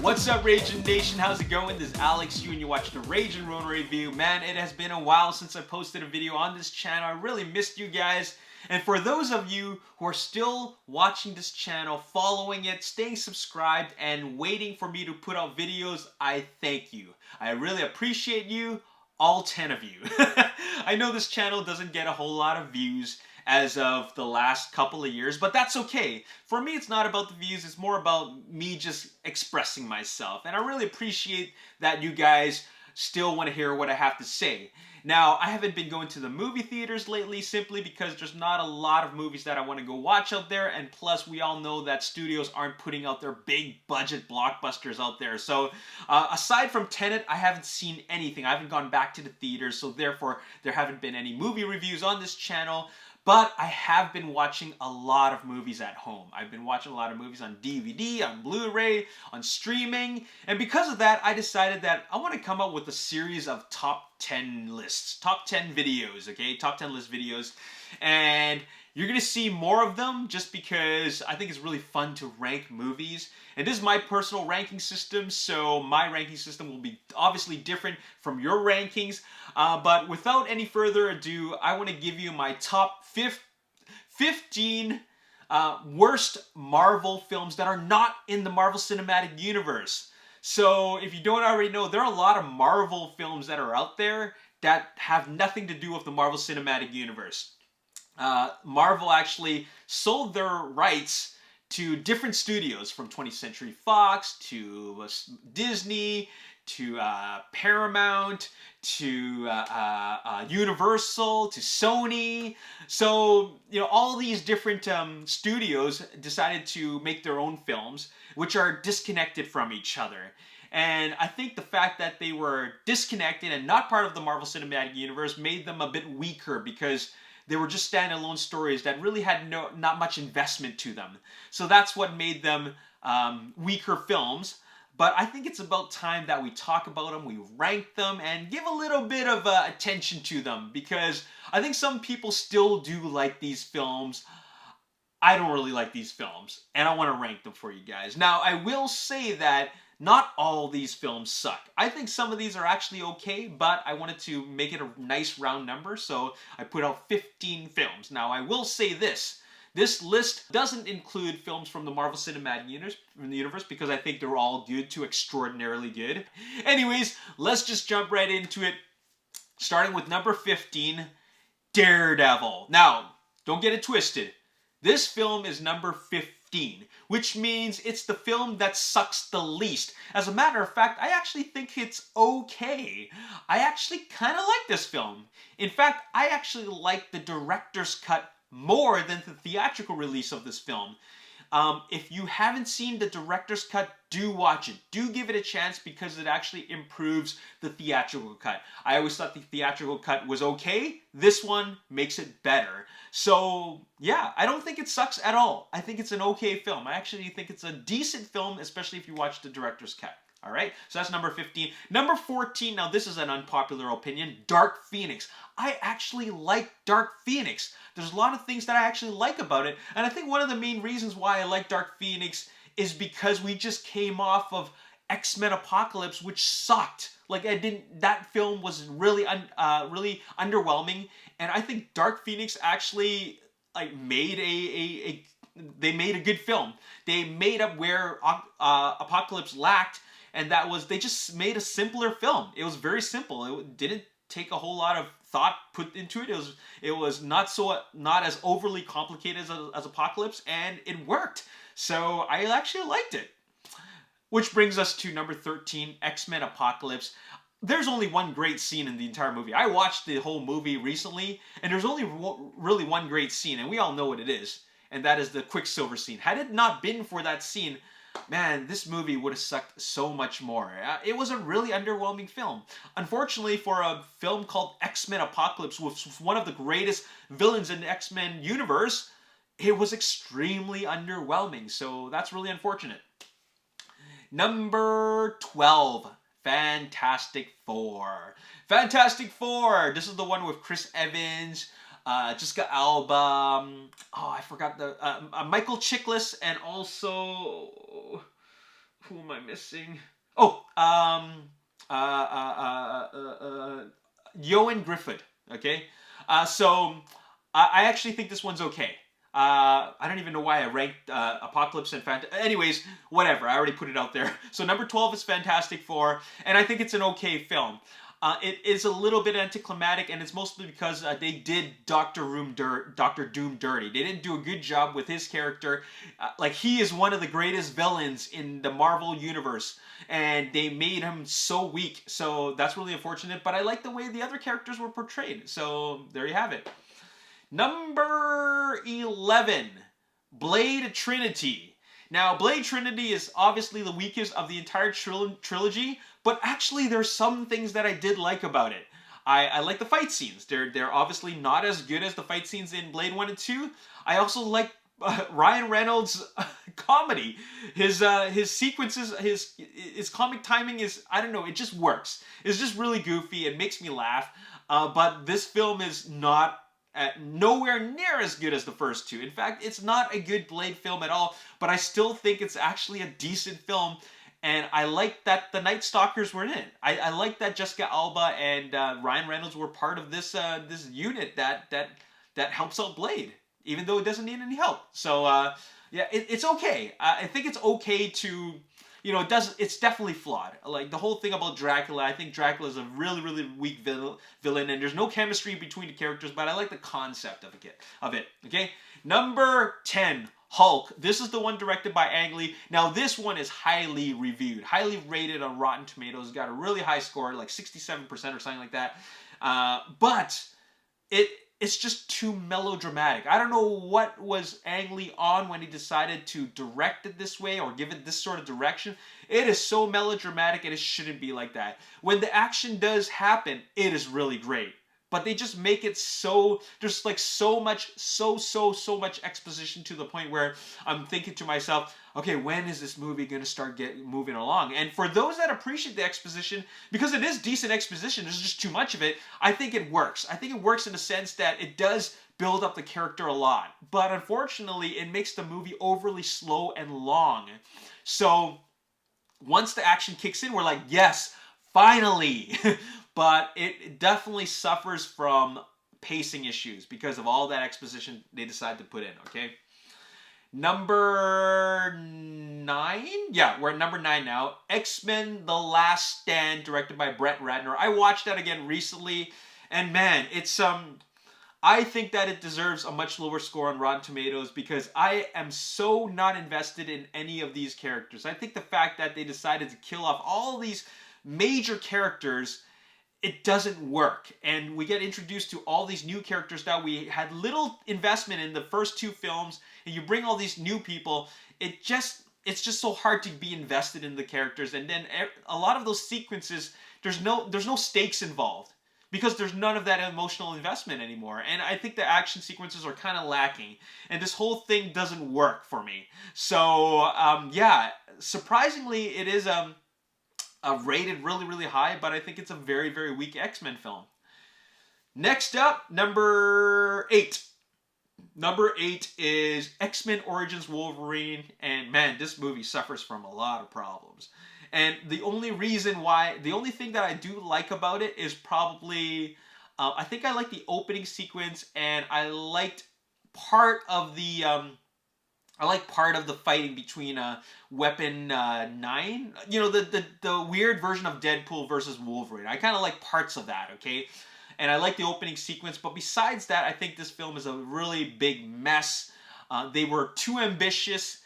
What's up, Ragin Nation? How's it going? This is Alex, and you watch the Ragin Ronin review. Man, it has been a while since I posted a video on this channel. I really missed you guys. And for those of you who are still watching this channel, following it, staying subscribed, and waiting for me to put out videos, I thank you. I really appreciate you, all 10 of you. I know this channel doesn't get a whole lot of views as of the last couple of years, but that's okay. For me, it's not about the views, it's more about me just expressing myself. And I really appreciate that you guys still want to hear what I have to say. Now, I haven't been going to the movie theaters lately simply because there's not a lot of movies that I want to go watch out there, and plus we all know that studios aren't putting out their big budget blockbusters out there. So aside from Tenet, I haven't seen anything. I haven't gone back to the theaters, so therefore there haven't been any movie reviews on this channel. But I have been watching a lot of movies at home. I've been watching a lot of movies on DVD, on Blu-ray, on streaming. And because of that, I decided that I want to come up with a series of top 10 lists. Top 10 videos, okay? Top 10 list videos. And you're going to see more of them just because I think it's really fun to rank movies. And this is my personal ranking system, so my ranking system will be obviously different from your rankings. But without any further ado, I want to give you my top 15 worst Marvel films that are not in the Marvel Cinematic Universe. So if you don't already know, there are a lot of Marvel films that are out there that have nothing to do with the Marvel Cinematic Universe. Marvel actually sold their rights to different studios, from 20th Century Fox to Disney to Paramount to Universal to Sony. So, you know, all these different studios decided to make their own films, which are disconnected from each other. And I think the fact that they were disconnected and not part of the Marvel Cinematic Universe made them a bit weaker because they were just standalone stories that really had not much investment to them. So that's what made them weaker films. But I think it's about time that we talk about them, we rank them, and give a little bit of attention to them. Because I think some people still do like these films. I don't really like these films, and I want to rank them for you guys. Now, I will say that not all these films suck. I think some of these are actually okay, but I wanted to make it a nice round number, so I put out 15 films. Now, I will say this. This list doesn't include films from the Marvel Cinematic Universe because I think they're all good to extraordinarily good. Anyways, let's just jump right into it. Starting with number 15, Daredevil. Now, don't get it twisted. This film is number 15, which means it's the film that sucks the least. As a matter of fact, I actually think it's okay. I actually kind of like this film. In fact, I actually like the director's cut more than the theatrical release of this film. If you haven't seen the director's cut, do watch it. Do give it a chance because it actually improves the theatrical cut. I always thought the theatrical cut was okay. This one makes it better. So, yeah, I don't think it sucks at all. I think it's an okay film. I actually think it's a decent film, especially if you watch the director's cut. All right, so that's number 15. Number 14, now this is an unpopular opinion, Dark Phoenix. I actually like Dark Phoenix. There's a lot of things that I actually like about it, and I think one of the main reasons why I like Dark Phoenix is because we just came off of XMen Apocalypse, which sucked. Like, that film was really underwhelming, and I think Dark Phoenix actually made they made a good film. They made up where Apocalypse lacked. And that was, they just made a simpler film. It was very simple. It didn't take a whole lot of thought put into it. It was not as overly complicated as Apocalypse, and it worked. So I actually liked it. Which brings us to number 13, X-Men Apocalypse. There's only one great scene in the entire movie. I watched the whole movie recently, and there's only really one great scene, and we all know what it is. And that is the Quicksilver scene. Had it not been for that scene, man, this movie would have sucked so much more. It was a really underwhelming film. Unfortunately, for a film called X-Men Apocalypse, with one of the greatest villains in the X-Men universe, it was extremely underwhelming. So that's really unfortunate. Number 12, Fantastic Four. Fantastic Four! This is the one with Chris Evans, Jessica Alba, I forgot the Michael Chiklis, and also Who am I missing? Oh, Yoan Griffith. Okay, so I actually think this one's okay. I don't even know why I ranked Apocalypse and Anyways, whatever. I already put it out there. So number 12 is Fantastic Four, and I think it's an okay film. It is a little bit anticlimactic, and it's mostly because they did Doctor Doom dirty. They didn't do a good job with his character. Like, he is one of the greatest villains in the Marvel Universe, and they made him so weak. So that's really unfortunate, but I like the way the other characters were portrayed. So there you have it. Number 11, Blade Trinity. Now, Blade Trinity is obviously the weakest of the entire trilogy, but actually there's some things that I did like about it. I like the fight scenes. They're obviously not as good as the fight scenes in Blade 1 and 2. I also like Ryan Reynolds' comedy. His sequences, his comic timing is, I don't know, it just works. It's just really goofy. It makes me laugh. But this film is not nowhere near as good as the first two. In fact, it's not a good Blade film at all, but I still think it's actually a decent film, and I like that the Night Stalkers were in it. I like that Jessica Alba and Ryan Reynolds were part of this this unit that helps out Blade, even though it doesn't need any help. So yeah, it's okay. I think it's okay to... You know, it's definitely flawed. Like, the whole thing about Dracula, I think Dracula is a really, really weak villain, and there's no chemistry between the characters, but I like the concept of it. Okay? Number 10, Hulk. This is the one directed by Ang Lee. Now, this one is highly reviewed, highly rated on Rotten Tomatoes. Got a really high score, like 67% or something like that. But it's just too melodramatic. I don't know what was Ang Lee on when he decided to direct it this way or give it this sort of direction. It is so melodramatic, and it shouldn't be like that. When the action does happen, it is really great. But they just make it so... There's like so much exposition to the point where I'm thinking to myself, okay, when is this movie going to start moving along? And for those that appreciate the exposition, because it is decent exposition, there's just too much of it, I think it works. I think it works in the sense that it does build up the character a lot. But unfortunately, it makes the movie overly slow and long. So once the action kicks in, we're like, yes, finally! But it definitely suffers from pacing issues because of all that exposition they decide to put in, okay? Number 9? Yeah, we're at number 9 now. X-Men The Last Stand, directed by Brett Ratner. I watched that again recently, and man, it's... I think that it deserves a much lower score on Rotten Tomatoes because I am so not invested in any of these characters. I think the fact that they decided to kill off all these major characters, it doesn't work. And we get introduced to all these new characters that we had little investment in the first two films, and you bring all these new people, it's just so hard to be invested in the characters. And then a lot of those sequences, there's no stakes involved because there's none of that emotional investment anymore. And I think the action sequences are kind of lacking, and this whole thing doesn't work for me. So yeah, surprisingly, it is rated really, really high, but I think it's a very, very weak X-Men film. Next up, number 8. Number 8 is X-Men Origins Wolverine, and man, this movie suffers from a lot of problems. And the only thing that I do like about it is probably, I think I like the opening sequence, and I liked part of the... I like part of the fighting between Weapon 9. You know, the weird version of Deadpool versus Wolverine. I kind of like parts of that, okay? And I like the opening sequence. But besides that, I think this film is a really big mess. They were too ambitious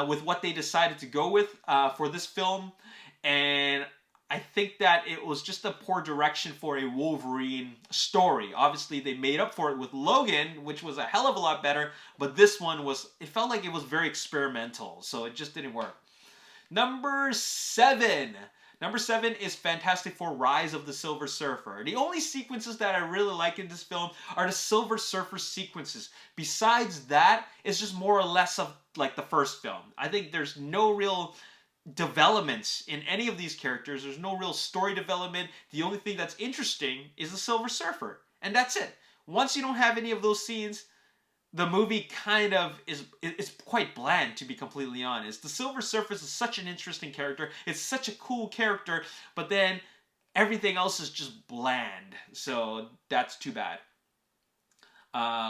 with what they decided to go with for this film. And I think that it was just a poor direction for a Wolverine story. Obviously, they made up for it with Logan, which was a hell of a lot better, but this one it felt like it was very experimental, so it just didn't work. Number 7. Number 7 is Fantastic Four: Rise of the Silver Surfer. The only sequences that I really like in this film are the Silver Surfer sequences. Besides that, it's just more or less of like the first film. I think there's no real developments in any of these characters. There's no real story development. The only thing that's interesting is the Silver Surfer, and that's it. Once you don't have any of those scenes, the movie kind of is quite bland, to be completely honest. The Silver Surfer is such an interesting character. It's such a cool character, but then everything else is just bland. So that's too bad.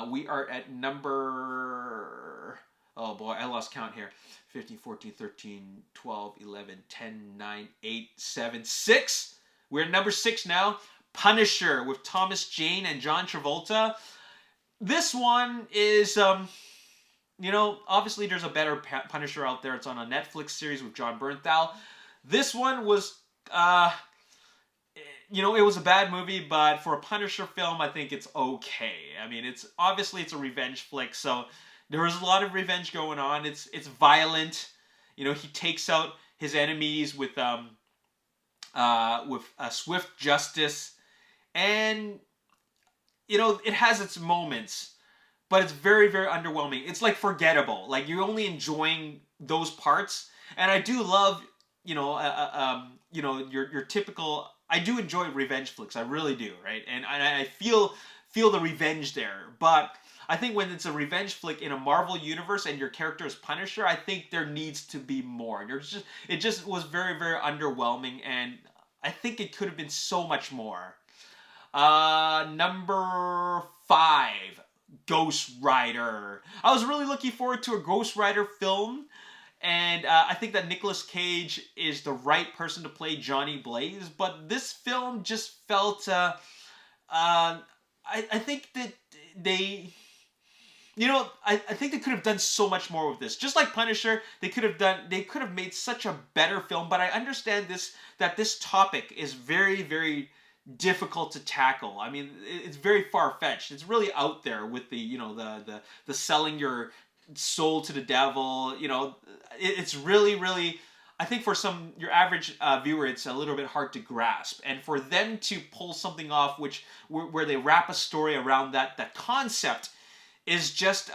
We are at number... Oh boy, I lost count here. 15, 14, 13, 12, 11, 10, 9, 8, 7, 6. We're at number 6 now. Punisher with Thomas Jane and John Travolta. This one is, you know, obviously there's a better Punisher out there. It's on a Netflix series with Jon Bernthal. This one was, you know, it was a bad movie, but for a Punisher film, I think it's okay. I mean, it's obviously it's a revenge flick, so there was a lot of revenge going on. It's violent. You know, he takes out his enemies with swift justice, and you know, it has its moments, but it's very, very underwhelming. It's like forgettable. Like you're only enjoying those parts, and I do love, you know, your typical. I do enjoy revenge flicks. I really do, right? And I feel the revenge there, but I think when it's a revenge flick in a Marvel universe and your character is Punisher, I think there needs to be more. It just was very, very underwhelming, and I think it could have been so much more. Number 5, Ghost Rider. I was really looking forward to a Ghost Rider film, and I think that Nicolas Cage is the right person to play Johnny Blaze, but this film just felt, I think that they... You know, I think they could have done so much more with this. Just like Punisher, they could have made such a better film, but I understand that this topic is very, very difficult to tackle. I mean, it's very far-fetched. It's really out there with the, you know, the selling your soul to the devil. You know, it's really, really, I think for your average viewer, it's a little bit hard to grasp. And for them to pull something off where they wrap a story around that concept is just,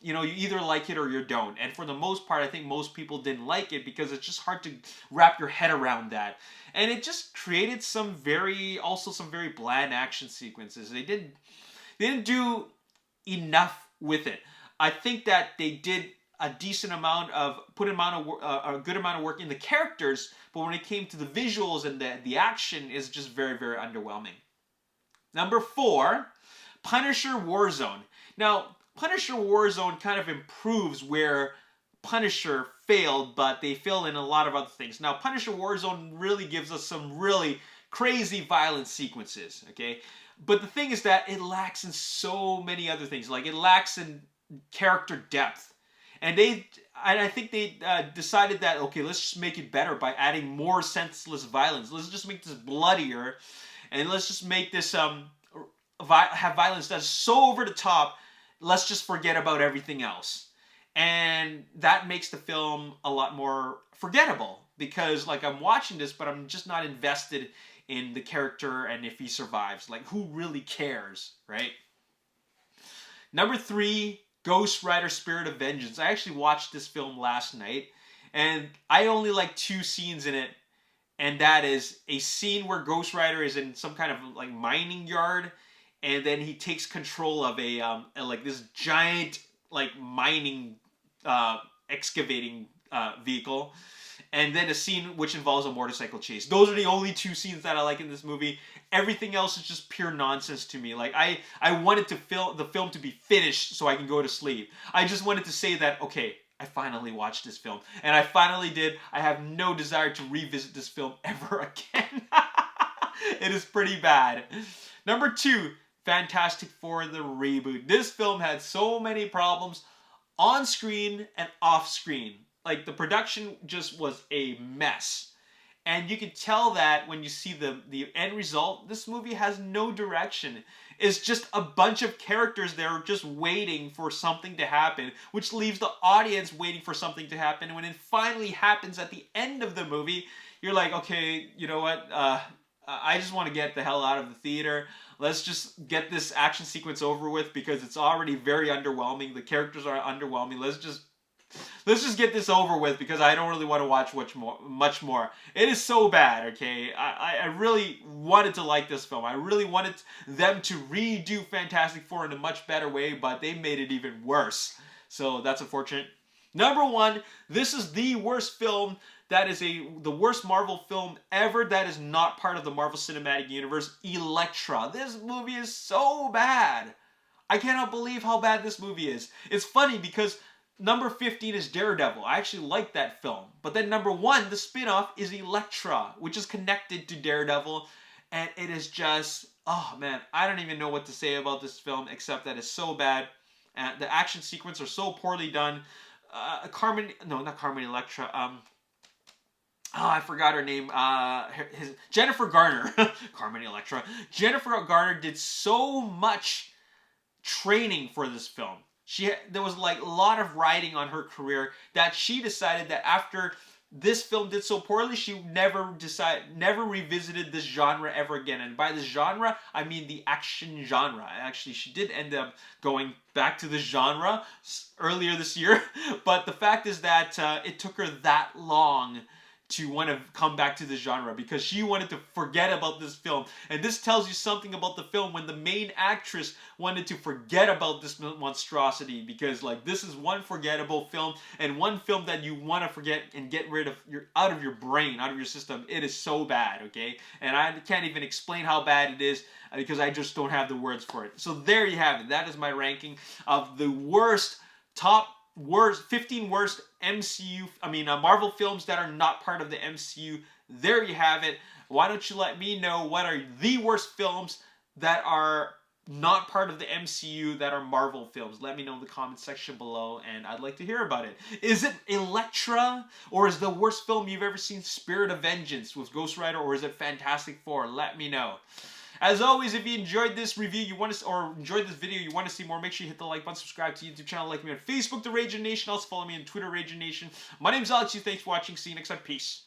you know, you either like it or you don't. And for the most part, I think most people didn't like it because it's just hard to wrap your head around that. And it just created some very bland action sequences. They didn't do enough with it. I think that they did a decent amount of, a good amount of work in the characters, but when it came to the visuals and the action is just very, very underwhelming. Number 4, Punisher Warzone. Now, Punisher Warzone kind of improves where Punisher failed, but they failed in a lot of other things. Now, Punisher Warzone really gives us some really crazy violent sequences, okay? But the thing is that it lacks in so many other things. Like, it lacks in character depth. And I think they decided that, okay, let's just make it better by adding more senseless violence. Let's just make this bloodier, and let's just make this, have violence that's so over the top, let's just forget about everything else. And that makes the film a lot more forgettable because, like, I'm watching this, but I'm just not invested in the character and if he survives. Like, who really cares, right? Number 3, Ghost Rider Spirit of Vengeance. I actually watched this film last night, and I only like 2 scenes in it, and that is a scene where Ghost Rider is in some kind of, like, mining yard, and then he takes control of like this giant, like, mining, excavating vehicle. And then a scene which involves a motorcycle chase. Those are the only 2 scenes that I like in this movie. Everything else is just pure nonsense to me. Like, I wanted the film to be finished so I can go to sleep. I just wanted to say that, okay, I finally watched this film. And I finally did. I have no desire to revisit this film ever again. It is pretty bad. Number 2, Fantastic Four, the reboot. This film had so many problems on screen and off screen. Like, the production just was a mess. And you can tell that when you see the end result. This movie has no direction. It's just a bunch of characters there just waiting for something to happen, which leaves the audience waiting for something to happen. And when it finally happens at the end of the movie, you're like, okay, you know what? I just want to get the hell out of the theater. Let's just get this action sequence over with because it's already very underwhelming. The characters are underwhelming. let's just get this over with because I don't really want to watch much more. It is so bad, okay? I really wanted to like this film. I really wanted them to redo Fantastic Four in a much better way, but they made it even worse. So that's unfortunate. Number one, this is the worst film. That is the worst Marvel film ever that is not part of the Marvel Cinematic Universe, Elektra. This movie is so bad. I cannot believe how bad this movie is. It's funny because number 15 is Daredevil. I actually like that film. But then number 1, the spin-off, is Elektra, which is connected to Daredevil. And it is just, oh man, I don't even know what to say about this film except that it's so bad. The action sequences are so poorly done. Elektra. I forgot her name. Jennifer Garner. Carmen Electra. Jennifer Garner did so much training for this film. There was like a lot of writing on her career that she decided that after this film did so poorly, she never revisited this genre ever again. And by this genre, I mean the action genre. Actually, she did end up going back to the genre earlier this year. But the fact is that it took her that long to want to come back to the genre because she wanted to forget about this film. And this tells you something about the film when the main actress wanted to forget about this monstrosity, because like this is one forgettable film and one film that you want to forget and get rid of out of your brain, out of your system. It is so bad, okay? And I can't even explain how bad it is because I just don't have the words for it. So there you have it. That is my ranking of the worst 15 worst Marvel films that are not part of the MCU. There you have it. Why don't you let me know what are the worst films that are not part of the MCU that are Marvel films? Let me know in the comment section below, and I'd like to hear about it. Is it Elektra, or is the worst film you've ever seen Spirit of Vengeance with Ghost Rider, or is it Fantastic Four? Let me know. As always, if you enjoyed this review, enjoyed this video, you want to see more, make sure you hit the like button, subscribe to the YouTube channel, like me on Facebook, The Ragin Nation. Also follow me on Twitter, Ragin Nation. My name's Alex. Thanks for watching. See you next time. Peace.